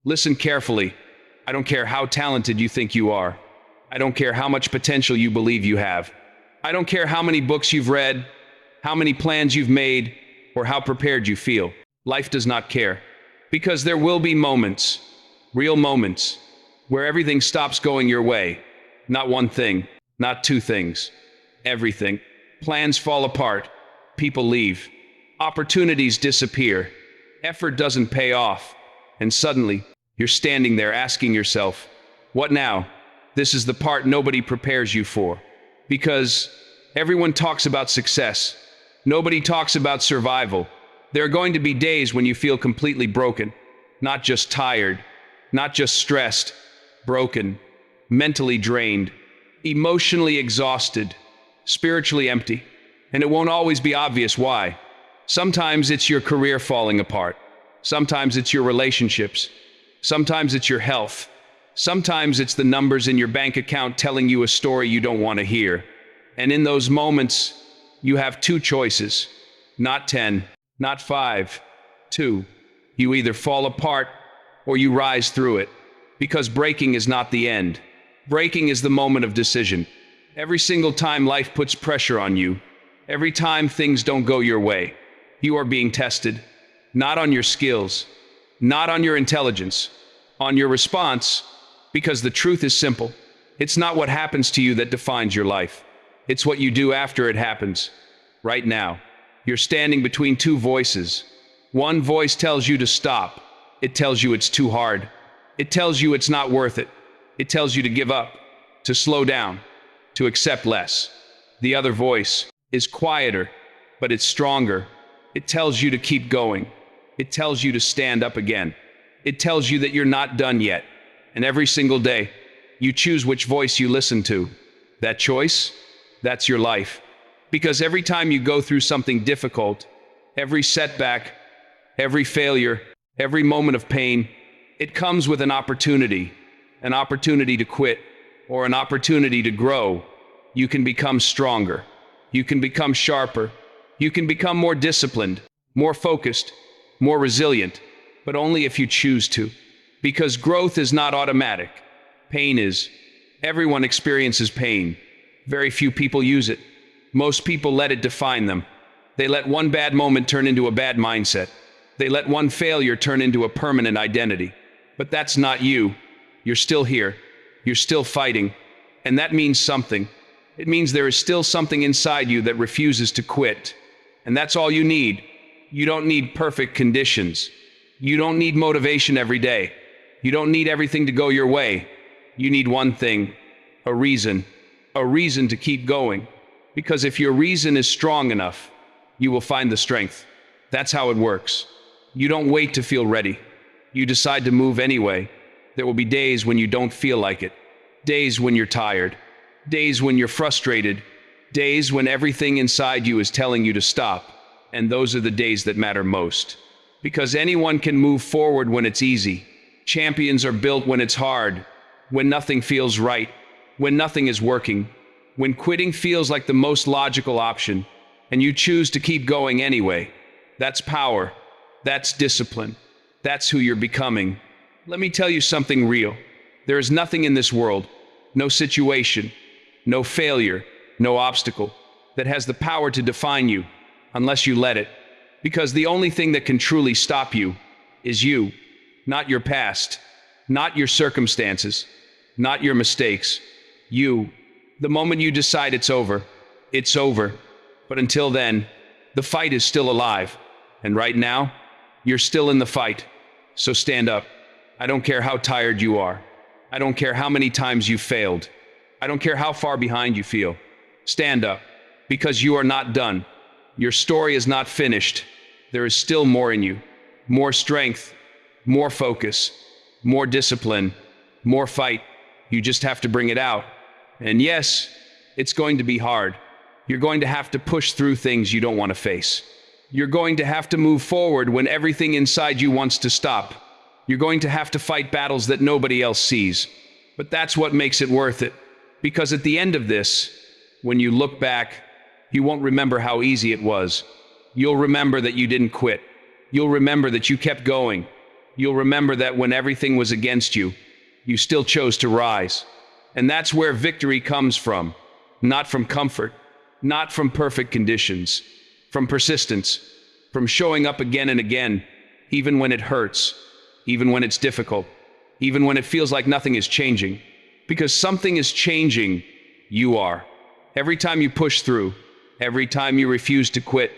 Listen carefully. I don't care how talented you think you are. I don't care how much potential you believe you have. I don't care how many books you've read, how many plans you've made, or how prepared you feel. Life does not care. Because there will be moments, real moments, where everything stops going your way. Not one thing, not two things. Everything. Plans fall apart. People leave. Opportunities disappear. Effort doesn't pay off. And suddenly, you're standing there asking yourself, what now? This is the part nobody prepares you for. Because everyone talks about success. Nobody talks about survival. There are going to be days when you feel completely broken. Not just tired. Not just stressed. Broken. Mentally drained. Emotionally exhausted. Spiritually empty. And it won't always be obvious why. Sometimes it's your career falling apart. Sometimes it's your relationships. Sometimes it's your health. Sometimes it's the numbers in your bank account telling you a story you don't want to hear. And in those moments, you have two choices. Not 10, not 5, 2. You either fall apart or you rise through it. Because breaking is not the end. Breaking is the moment of decision. Every single time life puts pressure on you, every time things don't go your way, you are being tested. Not on your skills, not on your intelligence, on your response, because the truth is simple. It's not what happens to you that defines your life. It's what you do after it happens. Right now, you're standing between two voices. One voice tells you to stop. It tells you it's too hard. It tells you it's not worth it. It tells you to give up, to slow down, to accept less. The other voice is quieter, but it's stronger. It tells you to keep going. It tells you to stand up again. It tells you that you're not done yet. And every single day, you choose which voice you listen to. That choice, that's your life. Because every time you go through something difficult, every setback, every failure, every moment of pain, it comes with an opportunity to quit, or an opportunity to grow. You can become stronger. You can become sharper. You can become more disciplined, more focused, more resilient, but only if you choose to. Because growth is not automatic. Pain is. Everyone experiences pain. Very few people use it. Most people let it define them. They let one bad moment turn into a bad mindset. They let one failure turn into a permanent identity. But that's not you. You're still here. You're still fighting. And that means something. It means there is still something inside you that refuses to quit. And that's all you need. You don't need perfect conditions. You don't need motivation every day. You don't need everything to go your way. You need one thing, a reason to keep going. Because if your reason is strong enough, you will find the strength. That's how it works. You don't wait to feel ready. You decide to move anyway. There will be days when you don't feel like it. Days when you're tired. Days when you're frustrated. Days when everything inside you is telling you to stop. And those are the days that matter most. Because anyone can move forward when it's easy. Champions are built when it's hard. When nothing feels right. When nothing is working. When quitting feels like the most logical option. And you choose to keep going anyway. That's power. That's discipline. That's who you're becoming. Let me tell you something real. There is nothing in this world, no situation, no failure, no obstacle, that has the power to define you, unless you let it. Because the only thing that can truly stop you is you, not your past, not your circumstances, not your mistakes. You. The moment you decide it's over, it's over. But until then, the fight is still alive. And right now, you're still in the fight. So stand up. I don't care how tired you are. I don't care how many times you failed. I don't care how far behind you feel. Stand up, because you are not done. Your story is not finished. There is still more in you. More strength, more focus, more discipline, more fight. You just have to bring it out. And yes, it's going to be hard. You're going to have to push through things you don't want to face. You're going to have to move forward when everything inside you wants to stop. You're going to have to fight battles that nobody else sees. But that's what makes it worth it. Because at the end of this, when you look back, you won't remember how easy it was. You'll remember that you didn't quit. You'll remember that you kept going. You'll remember that when everything was against you, you still chose to rise. And that's where victory comes from. Not from comfort, not from perfect conditions, from persistence, from showing up again and again, even when it hurts, even when it's difficult, even when it feels like nothing is changing. Because something is changing, you are. Every time you push through, every time you refuse to quit,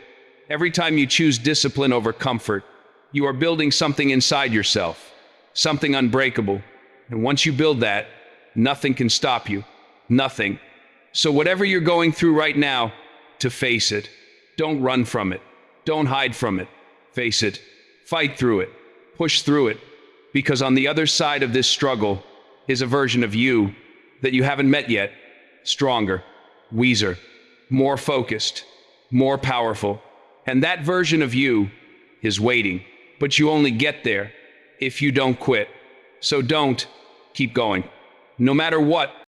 every time you choose discipline over comfort, you are building something inside yourself, something unbreakable. And once you build that, nothing can stop you. Nothing. So whatever you're going through right now, to face it. Don't run from it. Don't hide from it. Face it. Fight through it. Push through it. Because on the other side of this struggle is a version of you that you haven't met yet. Stronger, wiser, more focused, more powerful. And that version of you is waiting. But you only get there if you don't quit. So don't keep going. No matter what,